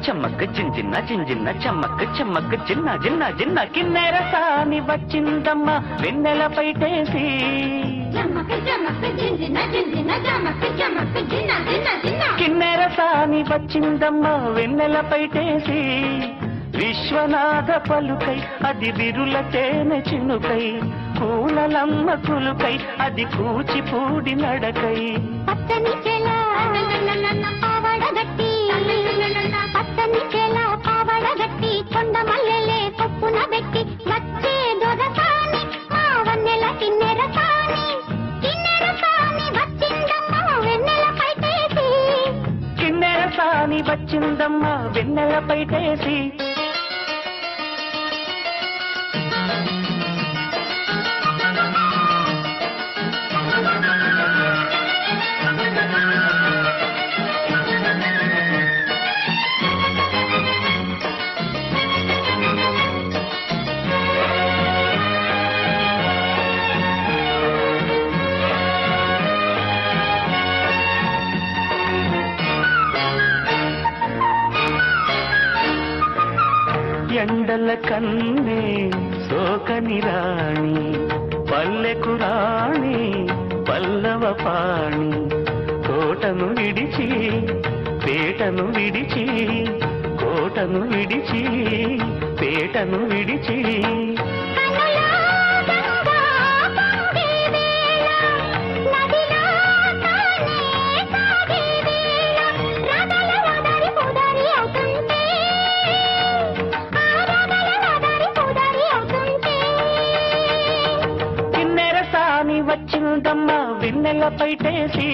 చెమ్మక్క జింజిన్న జింజిన్న చెమ్మక్క చెమ్మక్క జిన్న జిన్న జిన్న కిన్నెర సాని వచ్చిందమ్మ వెన్నెల పైటేసి కిన్నెర సాని వచ్చిందమ్మ వెన్నెల పైటేసి విశ్వనాథ పలుకై అది విరుల తేనె చినుకై పూలలమ్మ కులుకై అది కూచిపూడి నడకై పచ్చని చెల పావడగట్టి పచ్చని చెల పావడగట్టి కొండ మల్లెలే కొప్పున పెట్టి వచ్చే దొరసాని మా వన్నెల కిన్నెర సాని వచ్చిందమ్మ వెన్నెల పైటేసి కిన్నెర సాని వచ్చిందమ్మ వెన్నెల పైటేసి ఎండల కన్నే సోకని రాణి పల్లెకు రాణి పల్లవ పాణి కోటను విడిచి పేటను విడిచి కోటను విడిచి పేటను విడిచి వచ్చిందమ్మ వెన్నెల పైటేసి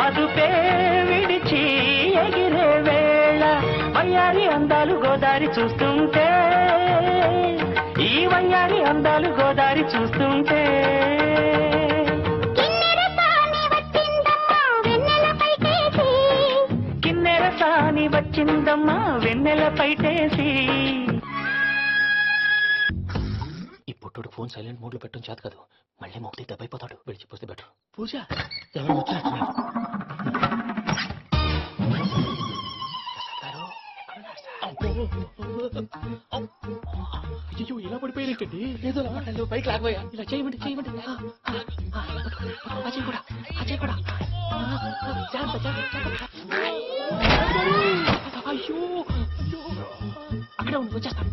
అదుపే విడిచి ఎగిరే వేళ వయ్యారి అందాలు గోదారి చూస్తుంటే ఈ వయ్యారి అందాలు గోదారి చూస్తుంటే కిన్నెర సాని వచ్చిందమ్మా వెన్నెల పైటేసి. ఈ పుట్టుడు ఫోన్ సైలెంట్ మోడ్ లో పెట్టడం చేత కాదు, మళ్ళీ మొక్కి దెబ్బైపోతాడు. విడిచిపోతే బెటర్. పూజ ఎవరు వచ్చినట్టున్నారు. అయ్యో ఇలా పడిపోయినట్టండి. ఏదో పట్టాలి, పైకి లాగబోయా. ఇలా చేయమండి చేయమండి. అజయ్ కూడా అజయ్ కూడా అయ్యో అక్కడే ఉండి వచ్చేస్తాను.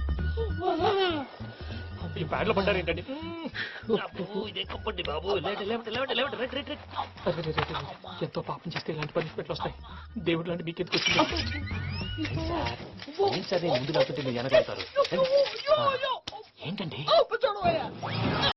ఈ బ్యాడ్లో పడ్డారు ఏంటండి. ఎంతో పాపం చేస్తే ఇలాంటి పనిష్మెంట్లు వస్తాయి. దేవుడు లాంటి మీకు ఎందుకు వచ్చింది సార్? ముందు కాకపోతే మీరు వెనకాడతారు ఏంటండి.